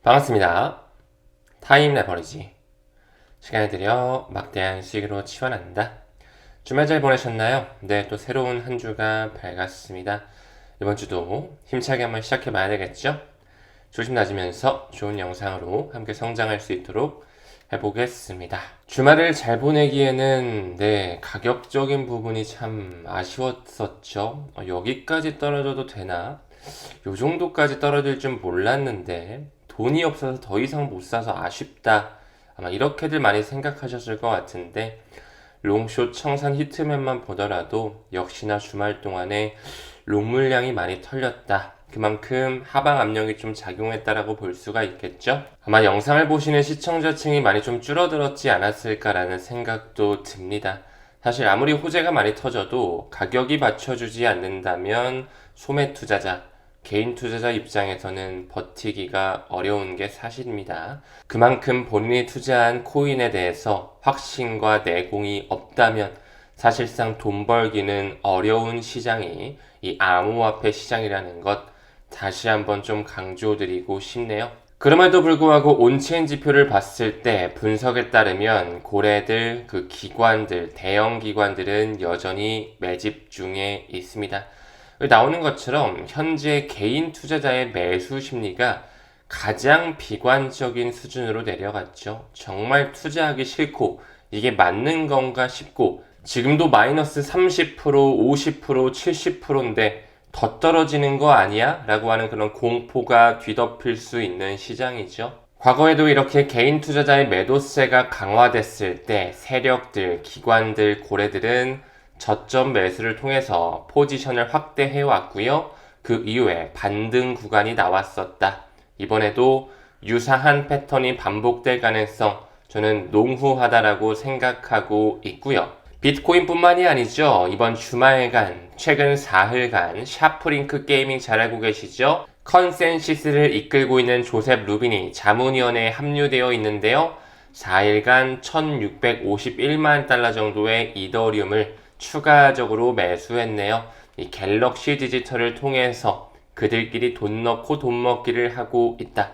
반갑습니다. 타임 레버리지 시간을 들여 막대한 수익으로 치환한다. 주말 잘 보내셨나요? 네, 또 새로운 한 주가 밝았습니다. 이번 주도 힘차게 한번 시작해 봐야 되겠죠? 조심 낮으면서 좋은 영상으로 함께 성장할 수 있도록 해보겠습니다. 주말을 잘 보내기에는 가격적인 부분이 참 아쉬웠었죠. 여기까지 떨어져도 되나? 요 정도까지 떨어질 줄 몰랐는데 돈이 없어서 더 이상 못 사서 아쉽다. 아마 이렇게들 많이 생각하셨을 것 같은데 롱숏 청산 히트맨만 보더라도 역시나 주말 동안에 롱 물량이 많이 털렸다. 그만큼 하방 압력이 좀 작용했다라고 볼 수가 있겠죠. 아마 영상을 보시는 시청자층이 많이 좀 줄어들었지 않았을까라는 생각도 듭니다. 사실 아무리 호재가 많이 터져도 가격이 받쳐주지 않는다면 소매 투자자, 개인 투자자 입장에서는 버티기가 어려운 게 사실입니다. 그만큼 본인이 투자한 코인에 대해서 확신과 내공이 없다면 사실상 돈 벌기는 어려운 시장이 이 암호화폐 시장이라는 것 다시 한번 좀 강조드리고 싶네요. 그럼에도 불구하고 온체인 지표를 봤을 때 분석에 따르면 고래들, 기관들, 대형 기관들은 여전히 매집 중에 있습니다. 나오는 것처럼 현재 개인 투자자의 매수 심리가 가장 비관적인 수준으로 내려갔죠. 정말 투자하기 싫고 이게 맞는 건가 싶고 지금도 마이너스 30%, 50%, 70%인데 더 떨어지는 거 아니야? 라고 하는 그런 공포가 뒤덮일 수 있는 시장이죠. 과거에도 이렇게 개인 투자자의 매도세가 강화됐을 때 세력들, 기관들, 고래들은 저점 매수를 통해서 포지션을 확대해 왔고요. 그 이후에 반등 구간이 나왔었다. 이번에도 유사한 패턴이 반복될 가능성 저는 농후하다라고 생각하고 있고요. 비트코인뿐만이 아니죠. 이번 주말간, 최근 사흘간 샤프링크 게이밍 잘 알고 계시죠? 컨센시스를 이끌고 있는 조셉 루빈이 자문위원회에 합류되어 있는데요. 4일간 1651만 달러 정도의 이더리움을 추가적으로 매수했네요. 이 갤럭시 디지털을 통해서 그들끼리 돈 넣고 돈 먹기를 하고 있다.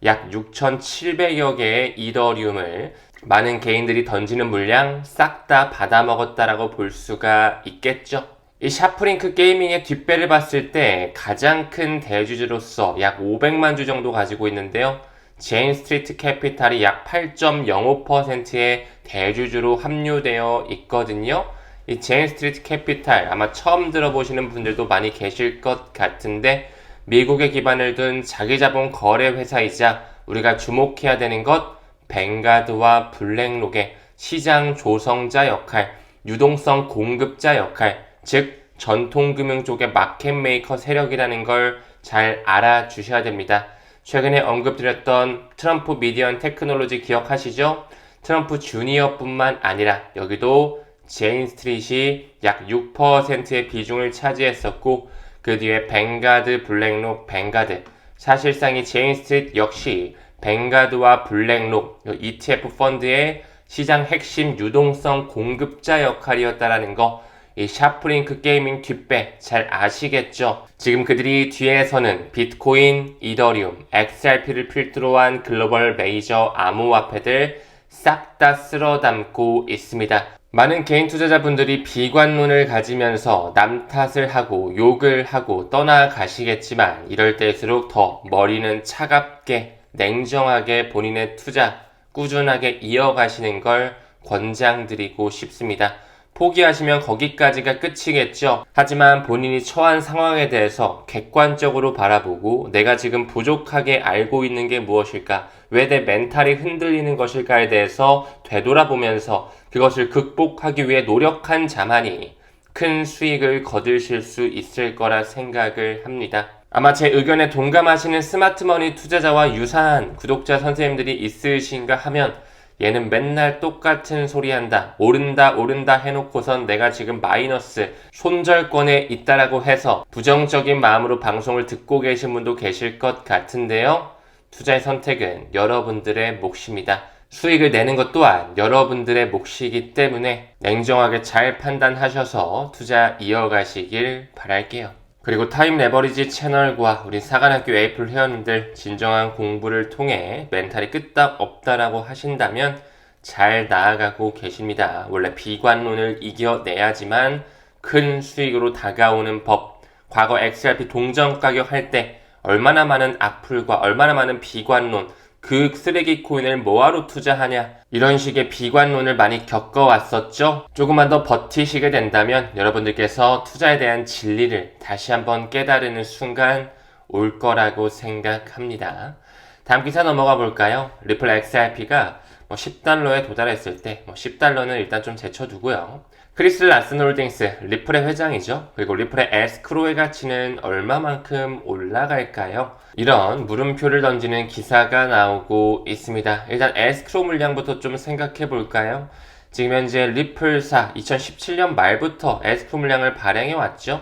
약 6,700여 개의 이더리움을 많은 개인들이 던지는 물량 싹 다 받아먹었다라고 볼 수가 있겠죠. 이 샤프링크 게이밍의 뒷배를 봤을 때 가장 큰 대주주로서 약 500만 주 정도 가지고 있는데요. 제인 스트리트 캐피탈이 약 8.05%의 대주주로 합류되어 있거든요. 이 제인 스트리트 캐피탈 아마 처음 들어보시는 분들도 많이 계실 것 같은데 미국에 기반을 둔 자기자본 거래 회사이자 우리가 주목해야 되는 것 뱅가드와 블랙록의 시장 조성자 역할, 유동성 공급자 역할, 즉 전통금융 쪽의 마켓메이커 세력이라는 걸 잘 알아주셔야 됩니다. 최근에 언급드렸던 트럼프 미디어 테크놀로지 기억하시죠? 트럼프 주니어뿐만 아니라 여기도 제인 스트릿이 약 6%의 비중을 차지했었고 그 뒤에 뱅가드, 블랙록, 뱅가드 사실상 이 제인 스트릿 역시 뱅가드와 블랙록 ETF 펀드의 시장 핵심 유동성 공급자 역할이었다라는 거 이 샤프링크 게이밍 뒷배 잘 아시겠죠? 지금 그들이 뒤에서는 비트코인, 이더리움, XRP를 필두로 한 글로벌 메이저 암호화폐들 싹 다 쓸어 담고 있습니다. 많은 개인 투자자분들이 비관론을 가지면서 남 탓을 하고 욕을 하고 떠나가시겠지만 이럴 때일수록 더 머리는 차갑게 냉정하게 본인의 투자 꾸준하게 이어가시는 걸 권장드리고 싶습니다. 포기하시면 거기까지가 끝이겠죠. 하지만 본인이 처한 상황에 대해서 객관적으로 바라보고 내가 지금 부족하게 알고 있는 게 무엇일까? 왜 내 멘탈이 흔들리는 것일까에 대해서 되돌아보면서 그것을 극복하기 위해 노력한 자만이 큰 수익을 거두실 수 있을 거라 생각을 합니다. 아마 제 의견에 동감하시는 스마트머니 투자자와 유사한 구독자 선생님들이 있으신가 하면 얘는 맨날 똑같은 소리 한다. 오른다 해놓고선 내가 지금 마이너스 손절권에 있다라고 해서 부정적인 마음으로 방송을 듣고 계신 분도 계실 것 같은데요. 투자의 선택은 여러분들의 몫입니다. 수익을 내는 것 또한 여러분들의 몫이기 때문에 냉정하게 잘 판단하셔서 투자 이어가시길 바랄게요. 그리고 타임 레버리지 채널과 우리 사관학교 에이플 회원님들 진정한 공부를 통해 멘탈이 끄떡 없다라고 하신다면 잘 나아가고 계십니다. 원래 비관론을 이겨내야지만 큰 수익으로 다가오는 법. 과거 XRP 동전 가격 할 때 얼마나 많은 악플과 얼마나 많은 비관론, 그 쓰레기 코인을 뭐하러 투자하냐, 이런 식의 비관론을 많이 겪어왔었죠. 조금만 더 버티시게 된다면 여러분들께서 투자에 대한 진리를 다시 한번 깨달으는 순간 올 거라고 생각합니다. 다음 기사 넘어가 볼까요? 리플 XRP가 10달러에 도달했을 때 10달러는 일단 좀 제쳐두고요. 크리스 라슨 홀딩스, 리플의 회장이죠. 그리고 리플의 에스크로의 가치는 얼마만큼 올라갈까요? 이런 물음표를 던지는 기사가 나오고 있습니다. 일단 에스크로 물량부터 좀 생각해 볼까요? 지금 현재 리플사 2017년 말부터 에스크로 물량을 발행해 왔죠.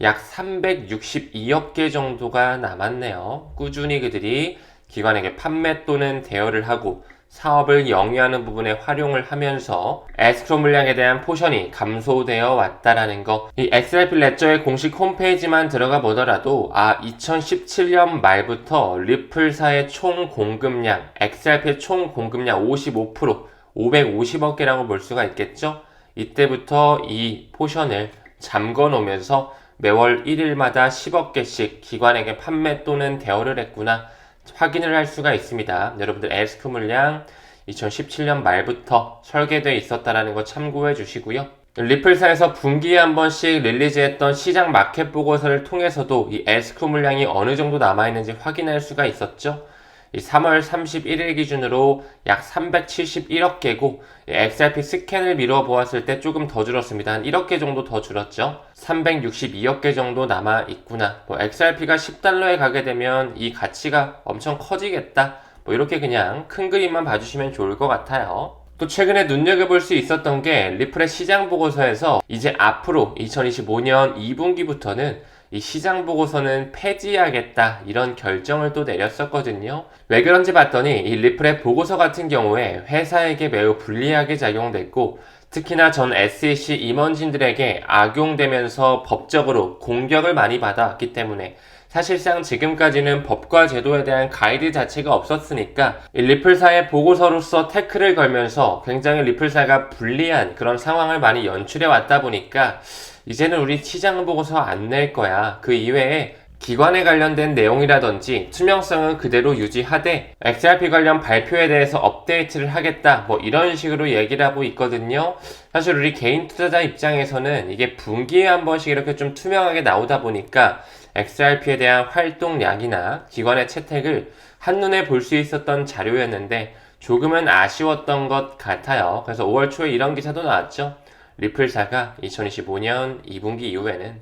약 362억 개 정도가 남았네요. 꾸준히 그들이 기관에게 판매 또는 대여를 하고 사업을 영위하는 부분에 활용을 하면서 에스크로 물량에 대한 포션이 감소되어 왔다라는 거. 이 XRP 레저의 공식 홈페이지만 들어가 보더라도 2017년 말부터 리플사의 총 공급량, XRP의 총 공급량 55%, 550억 개라고 볼 수가 있겠죠? 이때부터 이 포션을 잠궈 놓으면서 매월 1일마다 10억 개씩 기관에게 판매 또는 대여를 했구나 확인을 할 수가 있습니다. 여러분들 에스크 물량 2017년 말부터 설계되어 있었다라는 거 참고해 주시고요. 리플사에서 분기에 한 번씩 릴리즈했던 시장 마켓 보고서를 통해서도 이 에스크 물량이 어느 정도 남아있는지 확인할 수가 있었죠. 이 3월 31일 기준으로 약 371억 개고 XRP 스캔을 미뤄 보았을 때 조금 더 줄었습니다. 한 1억 개 정도 더 줄었죠. 362억 개 정도 남아 있구나. XRP가 10달러에 가게 되면 이 가치가 엄청 커지겠다. 이렇게 그냥 큰 그림만 봐주시면 좋을 것 같아요. 또 최근에 눈여겨볼 수 있었던 게 리플의 시장 보고서에서 이제 앞으로 2025년 2분기부터는 이 시장 보고서는 폐지하겠다 이런 결정을 또 내렸었거든요. 왜 그런지 봤더니 이 리플의 보고서 같은 경우에 회사에게 매우 불리하게 작용됐고 특히나 전 SEC 임원진들에게 악용되면서 법적으로 공격을 많이 받아왔기 때문에 사실상 지금까지는 법과 제도에 대한 가이드 자체가 없었으니까 이 리플사의 보고서로서 태클을 걸면서 굉장히 리플사가 불리한 그런 상황을 많이 연출해 왔다 보니까 이제는 우리 시장 보고서 안 낼 거야. 그 이외에 기관에 관련된 내용이라든지 투명성은 그대로 유지하되 XRP 관련 발표에 대해서 업데이트를 하겠다 이런 식으로 얘기를 하고 있거든요. 사실 우리 개인 투자자 입장에서는 이게 분기에 한 번씩 이렇게 좀 투명하게 나오다 보니까 XRP에 대한 활동량이나 기관의 채택을 한눈에 볼 수 있었던 자료였는데 조금은 아쉬웠던 것 같아요. 그래서 5월 초에 이런 기사도 나왔죠. 리플사가 2025년 2분기 이후에는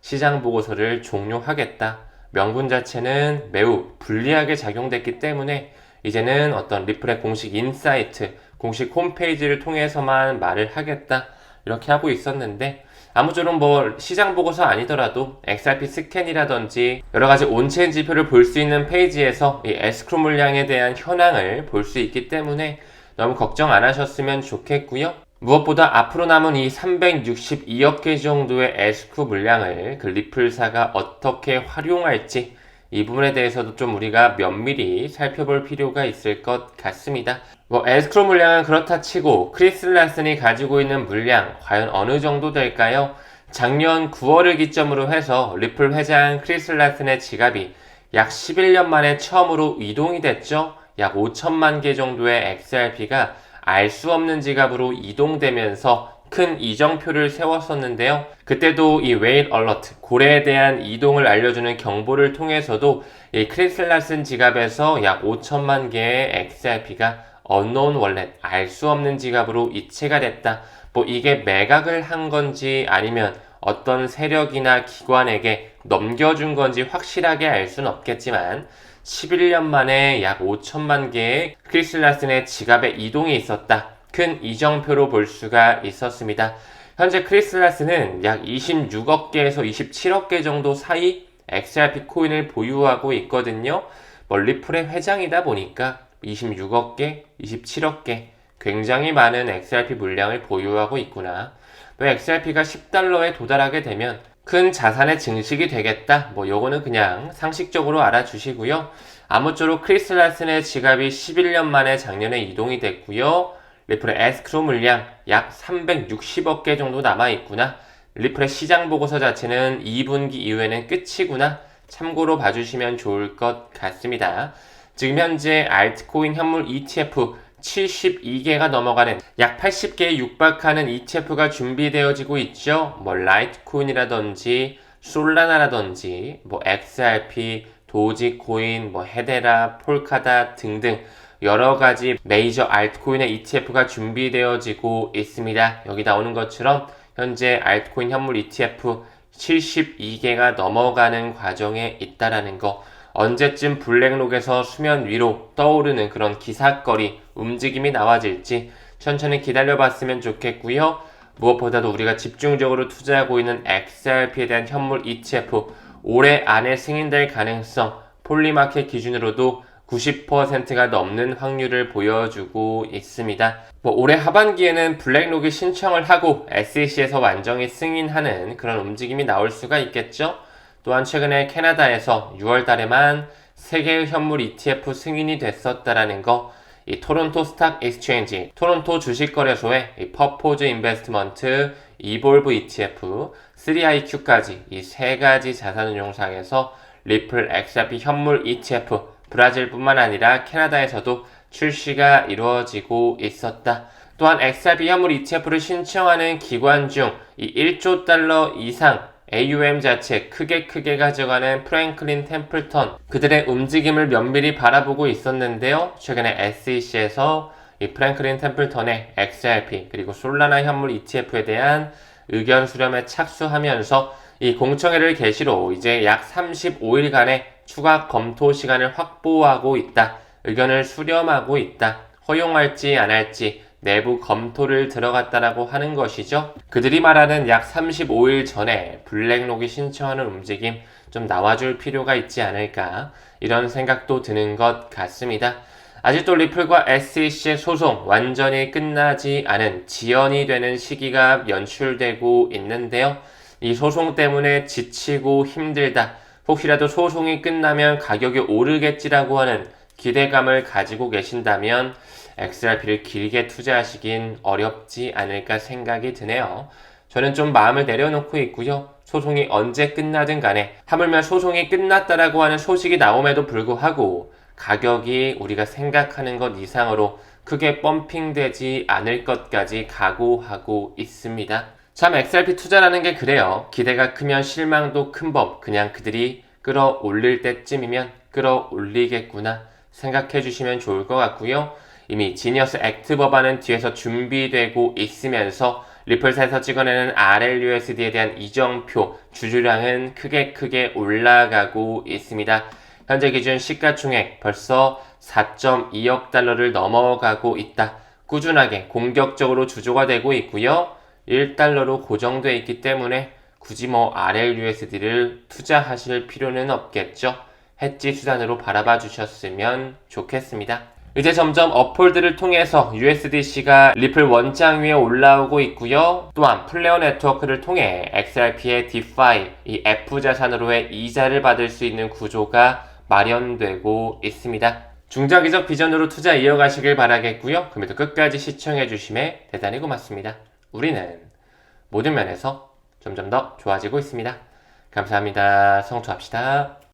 시장 보고서를 종료하겠다. 명분 자체는 매우 불리하게 작용됐기 때문에 이제는 어떤 리플의 공식 인사이트, 공식 홈페이지를 통해서만 말을 하겠다. 이렇게 하고 있었는데 아무쪼록 시장 보고서 아니더라도 XRP 스캔이라든지 여러가지 온체인 지표를 볼 수 있는 페이지에서 이 에스크로 물량에 대한 현황을 볼 수 있기 때문에 너무 걱정 안 하셨으면 좋겠고요. 무엇보다 앞으로 남은 이 362억 개 정도의 에스크 물량을 그 리플사가 어떻게 활용할지 이 부분에 대해서도 좀 우리가 면밀히 살펴볼 필요가 있을 것 같습니다. 에스크로 물량은 그렇다 치고 크리스 라슨이 가지고 있는 물량 과연 어느 정도 될까요? 작년 9월을 기점으로 해서 리플 회장 크리스 라슨의 지갑이 약 11년 만에 처음으로 이동이 됐죠. 약 5천만 개 정도의 XRP가 알 수 없는 지갑으로 이동되면서 큰 이정표를 세웠었는데요. 그때도 이 웨일 얼러트, 고래에 대한 이동을 알려주는 경보를 통해서도 이 크리스 라슨 지갑에서 약 5천만 개의 XRP가 언노운 월렛, 알 수 없는 지갑으로 이체가 됐다. 이게 매각을 한 건지 아니면 어떤 세력이나 기관에게 넘겨준 건지 확실하게 알 수는 없겠지만 11년 만에 약 5천만 개의 크리스 라슨의 지갑에 이동이 있었다. 큰 이정표로 볼 수가 있었습니다. 현재 크리스 라슨은 약 26억 개에서 27억 개 정도 사이 XRP 코인을 보유하고 있거든요. 리플의 회장이다 보니까 26억 개, 27억 개 굉장히 많은 XRP 물량을 보유하고 있구나. XRP가 10달러에 도달하게 되면 큰 자산의 증식이 되겠다. 뭐 요거는 그냥 상식적으로 알아주시고요. 아무쪼록 크리스 라슨의 지갑이 11년 만에 작년에 이동이 됐고요. 리플의 에스크로 물량 약 360억 개 정도 남아있구나. 리플의 시장 보고서 자체는 2분기 이후에는 끝이구나. 참고로 봐주시면 좋을 것 같습니다. 지금 현재 알트코인 현물 ETF 72개가 넘어가는 약 80개에 육박하는 ETF가 준비되어지고 있죠. 뭐 라이트코인이라든지 솔라나라든지 뭐 XRP, 도지코인, 뭐 헤데라, 폴카다 등등 여러가지 메이저 알트코인의 ETF가 준비되어지고 있습니다. 여기 나오는 것처럼 현재 알트코인 현물 ETF 72개가 넘어가는 과정에 있다라는 거, 언제쯤 블랙록에서 수면 위로 떠오르는 그런 기사거리, 움직임이 나와질지 천천히 기다려봤으면 좋겠고요. 무엇보다도 우리가 집중적으로 투자하고 있는 XRP에 대한 현물 ETF 올해 안에 승인될 가능성, 폴리마켓 기준으로도 90%가 넘는 확률을 보여주고 있습니다. 올해 하반기에는 블랙록이 신청을 하고 SEC에서 완전히 승인하는 그런 움직임이 나올 수가 있겠죠. 또한 최근에 캐나다에서 6월 달에만 3개의 현물 ETF 승인이 됐었다라는 거, 이 토론토 스탁 익스체인지, 토론토 주식거래소의 이 퍼포즈 인베스트먼트, 이볼브 ETF, 3IQ까지 이 3가지 자산운용상에서 리플 XRP 현물 ETF, 브라질뿐만 아니라 캐나다에서도 출시가 이루어지고 있었다. 또한 XRP 현물 ETF를 신청하는 기관 중 이 1조 달러 이상 AUM 자체 크게 가져가는 프랭클린 템플턴, 그들의 움직임을 면밀히 바라보고 있었는데요. 최근에 SEC에서 이 프랭클린 템플턴의 XRP 그리고 솔라나 현물 ETF에 대한 의견 수렴에 착수하면서 이 공청회를 개시로 이제 약 35일간의 추가 검토 시간을 확보하고 있다. 의견을 수렴하고 있다. 허용할지 안 할지 내부 검토를 들어갔다라고 하는 것이죠. 그들이 말하는 약 35일 전에 블랙록이 신청하는 움직임 좀 나와줄 필요가 있지 않을까, 이런 생각도 드는 것 같습니다. 아직도 리플과 SEC의 소송 완전히 끝나지 않은 지연이 되는 시기가 연출되고 있는데요. 이 소송 때문에 지치고 힘들다, 혹시라도 소송이 끝나면 가격이 오르겠지라고 하는 기대감을 가지고 계신다면 XRP를 길게 투자하시긴 어렵지 않을까 생각이 드네요. 저는 좀 마음을 내려놓고 있고요. 소송이 언제 끝나든 간에 하물며 소송이 끝났다라고 하는 소식이 나옴에도 불구하고 가격이 우리가 생각하는 것 이상으로 크게 펌핑되지 않을 것까지 각오하고 있습니다. 참 XRP 투자라는 게 그래요. 기대가 크면 실망도 큰 법, 그냥 그들이 끌어올릴 때쯤이면 끌어올리겠구나 생각해 주시면 좋을 것 같고요. 이미 지니어스 액트 법안은 뒤에서 준비되고 있으면서 리플사에서 찍어내는 RLUSD에 대한 이정표 주주량은 크게 올라가고 있습니다. 현재 기준 시가총액 벌써 4.2억 달러를 넘어가고 있다. 꾸준하게 공격적으로 주조가 되고 있고요. 1달러로 고정되어 있기 때문에 굳이 RLUSD를 투자하실 필요는 없겠죠. 해지 수단으로 바라봐 주셨으면 좋겠습니다. 이제 점점 업홀드를 통해서 USDC가 리플 원장 위에 올라오고 있고요. 또한 플레어 네트워크를 통해 XRP의 DeFi, 이 F 자산으로의 이자를 받을 수 있는 구조가 마련되고 있습니다. 중장기적 비전으로 투자 이어가시길 바라겠고요. 그럼에도 끝까지 시청해 주심에 대단히 고맙습니다. 우리는 모든 면에서 점점 더 좋아지고 있습니다. 감사합니다. 성투합시다.